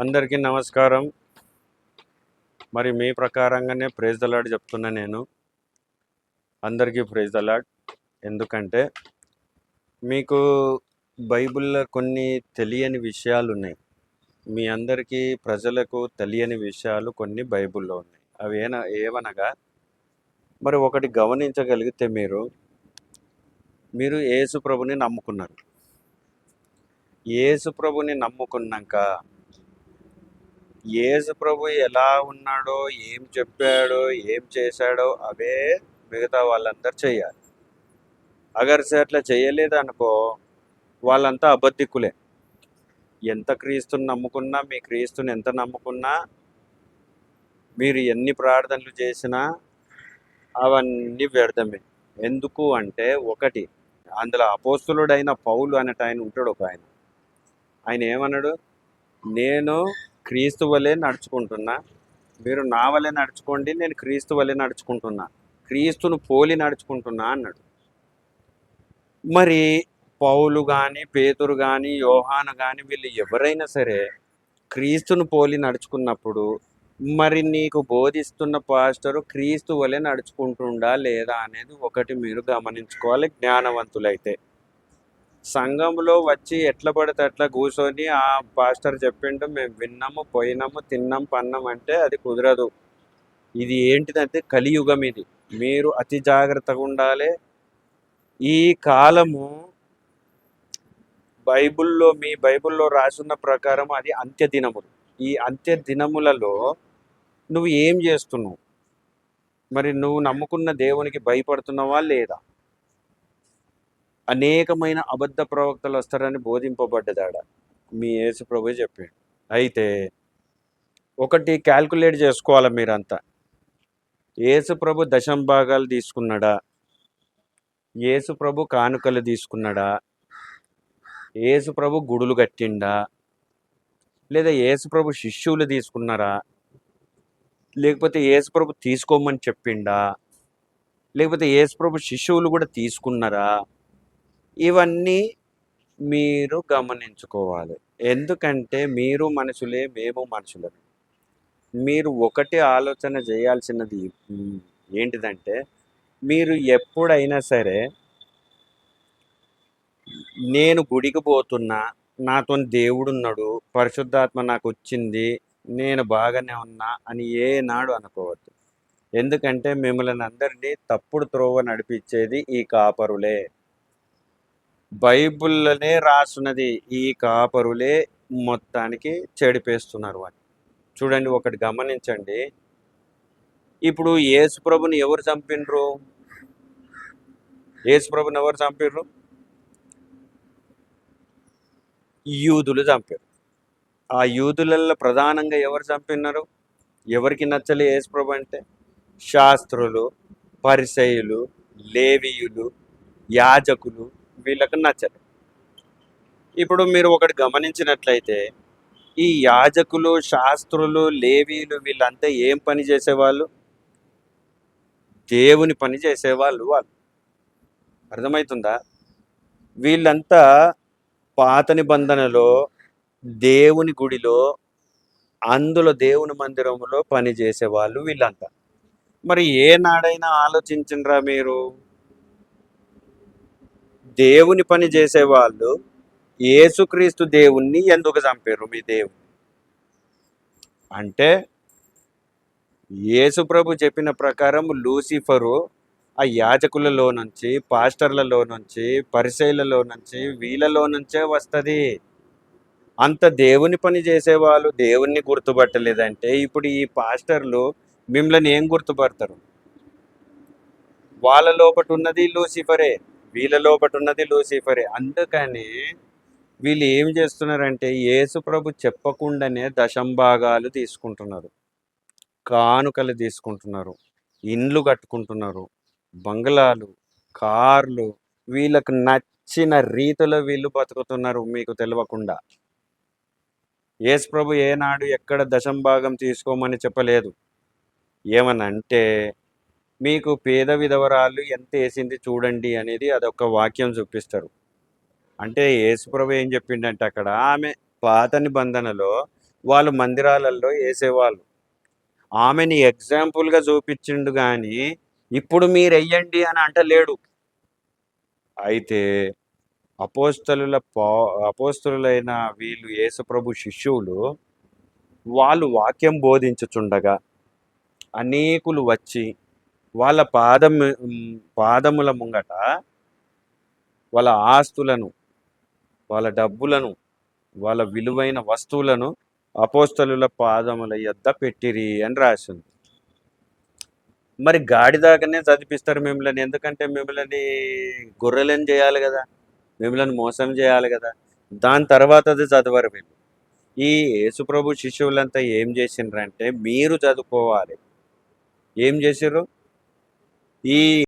అందరికీ నమస్కారం. మరి మీ ప్రకారంగానే ప్రైజ్ ద లార్డ్ చెప్తున్నా నేను. అందరికీ ప్రైజ్ ద లార్డ్. ఎందుకంటే మీకు బైబిల్లో కొన్ని తెలియని విషయాలు ఉన్నాయి. మీ అందరికీ ప్రజలకు తెలియని విషయాలు కొన్ని బైబిల్లో ఉన్నాయి. అవి ఏవనగా మరి ఒకటి గమనించగలిగితే మీరు యేసు ప్రభుని నమ్ముకున్నారు. యేసు ప్రభుని నమ్ముకున్నాక యేసు ప్రభు ఎలా ఉన్నాడో, ఏం చెప్పాడో, ఏం చేశాడో అవే మిగతా వాళ్ళందరూ చేయాలి. అగర్సే అట్లా చేయలేదనుకో వాళ్ళంతా అబద్ధికులే. ఎంత క్రీస్తుని నమ్ముకున్నా, మీ క్రీస్తుని ఎంత నమ్ముకున్నా, మీరు ఎన్ని ప్రార్థనలు చేసినా అవన్నీ వ్యర్థమే. ఎందుకు అంటే ఒకటి, అందులో అపోస్తులుడైన పౌలు అనేట ఆయన ఉంటాడు. ఆయన ఏమన్నాడు? నేను క్రీస్తు వలె నడుచుకుంటున్నా, మీరు నా వలె నడుచుకోండి, నేను క్రీస్తు వలె నడుచుకుంటున్నా, క్రీస్తును పోలి నడుచుకుంటున్నా అన్నాడు. మరి పౌలు కానీ, పేతురు కానీ, యోహాను కానీ వీళ్ళు ఎవరైనా సరే క్రీస్తును పోలి నడుచుకున్నప్పుడు మరి నీకు బోధిస్తున్న పాస్టరు క్రీస్తు వలె నడుచుకుంటుండా లేదా అనేది ఒకటి మీరు గమనించుకోవాలి జ్ఞానవంతులైతే. సంఘంలో వచ్చి ఎట్లా పడితే అట్లా కూర్చొని ఆ పాస్టర్ చెప్పిండు, మేము విన్నాము, పోయినాము, తిన్నాం, పన్నాం అంటే అది కుదరదు. ఇది ఏంటిదంటే కలియుగం. ఇది మీరు అతి జాగ్రత్తగా ఉండాలి. ఈ కాలము మీ బైబిల్లో రాసున్న ప్రకారం అది అంత్య దినములు. ఈ అంత్య దినములలో నువ్వు ఏం చేస్తున్నావు? మరి నువ్వు నమ్ముకున్న దేవునికి భయపడుతున్నావా లేదా? అనేకమైన అబద్ధ ప్రవక్తలు వస్తారని బోధింపబడ్డదాడ మీ యేసు ప్రభు చెప్పాడు. అయితే ఒకటి క్యాల్కులేట్ చేసుకోవాలి మీరంతా. యేసు ప్రభు దశంభాగాలు తీసుకున్నాడా? యేసు ప్రభు కానుకలు తీసుకున్నాడా? యేసు ప్రభు గుడులు కట్టిండా? లేదా యేసు ప్రభు శిష్యులు తీసుకున్నారా? లేకపోతే యేసు ప్రభు తీసుకోమని చెప్పిండా? లేకపోతే యేసు ప్రభు శిష్యులు కూడా తీసుకున్నారా? ఇవన్నీ మీరు గమనించుకోవాలి. ఎందుకంటే మీరు మనుషులే, మేము మనుషులమే. మీరు ఒకటి ఆలోచన చేయాల్సినది ఏంటిదంటే, మీరు ఎప్పుడైనా సరే నేను గుడికి పోతున్నా, నాతో దేవుడున్నాడు, పరిశుద్ధాత్మ నాకు వచ్చింది, నేను బాగానే ఉన్నా అని ఏనాడు అనుకోవద్దు. ఎందుకంటే మిమ్మల్ని అందరినీ తప్పుడు త్రోవ నడిపించేది ఈ కాపరులే. బైబిల్లోనే రాసున్నది, ఈ కాపరులే మొత్తానికి చెడిపేస్తున్నారు అని. చూడండి, ఒకటి గమనించండి. ఇప్పుడు యేసు ప్రభుని ఎవరు చంపినరు? యేసు ప్రభుని ఎవరు చంపినరు? యూదులు చంపారు. ఆ యూదులలో ప్రధానంగా ఎవరు చంపినారు? ఎవరికి నచ్చలే యేసు ప్రభు అంటే? శాస్త్రులు, పరిసయ్యులు, లేవీయులు, యాజకులు, వీళ్ళకు నచ్చరు. ఇప్పుడు మీరు ఒకటి గమనించినట్లయితే ఈ యాజకులు, శాస్త్రులు, లేవీయులు వీళ్ళంతా ఏం పని చేసేవాళ్ళు? దేవుని పని చేసేవాళ్ళు. వాళ్ళు అర్థమవుతుందా? వీళ్ళంతా పాత నిబంధనలో దేవుని గుడిలో, అందులో దేవుని మందిరంలో పని చేసేవాళ్ళు వీళ్ళంతా. మరి ఏనాడైనా ఆలోచించరా మీరు? దేవుని పని చేసేవాళ్ళు యేసుక్రీస్తు దేవుణ్ణి ఎందుకు చంపారు? మీ దేవుని అంటే యేసు ప్రభు చెప్పిన ప్రకారం లూసిఫరు ఆ యాజకులలో నుంచి, పాస్టర్లలో నుంచి, పరిసయ్యులలో నుంచి, వీళ్ళలో నుంచే వస్తుంది. అంత దేవుని పని చేసేవాళ్ళు దేవుణ్ణి గుర్తుపట్టలేదంటే ఇప్పుడు ఈ పాస్టర్లు మిమ్మల్ని ఏం గుర్తుపడతారు? వాళ్ళ లోపట ఉన్నది లూసిఫరే, వీళ్ళ లోపట ఉన్నది లూసిఫరే. అందుకని వీళ్ళు ఏం చేస్తున్నారంటే యేసు ప్రభు చెప్పకుండానే దశంభాగాలు తీసుకుంటున్నారు, కానుకలు తీసుకుంటున్నారు, ఇండ్లు కట్టుకుంటున్నారు, బంగ్లాలు, కార్లు, వీళ్ళకు నచ్చిన రీతిలో వీళ్ళు బతుకుతున్నారు మీకు తెలియకుండా. యేసు ప్రభు ఏనాడు ఎక్కడ దశంభాగం తీసుకోమని చెప్పలేదు. ఏమనంటే మీకు పేద విధవరాలు ఎంత వేసింది చూడండి అనేది అదొక వాక్యం చూపిస్తారు. అంటే యేసు ప్రభు ఏం చెప్పిండంటే అక్కడ ఆమె పాత నిబంధనలో వాళ్ళు మందిరాలలో వేసేవాళ్ళు. ఆమెని ఎగ్జాంపుల్‌గా చూపించిండు గానీ, ఇప్పుడు మీరెయ్యండి అని అంటలేడు. అయితే అపోస్తలులైన వీళ్ళు యేసుప్రభు శిష్యులు, వాళ్ళు వాక్యం బోధించుచుండగా అనేకులు వచ్చి వాళ్ళ పాదముల ముంగట వాళ్ళ ఆస్తులను, వాళ్ళ డబ్బులను, వాళ్ళ విలువైన వస్తువులను అపోస్తలుల పాదముల యొద్ద పెట్టిరి అని రాసింది. మరి గాడిదాకనే చదివిపిస్తారు మిమ్మల్ని. ఎందుకంటే మిమ్మల్ని గొర్రెలను చేయాలి కదా, మిమ్మల్ని మోసం చేయాలి కదా. దాని తర్వాత అది చదవరు వీళ్ళు. ఈ యేసుప్రభు శిష్యులంతా ఏం చేసిండ్రంటే, మీరు చదువుకోవాలి. ఏం చేసిర్రు? ఈ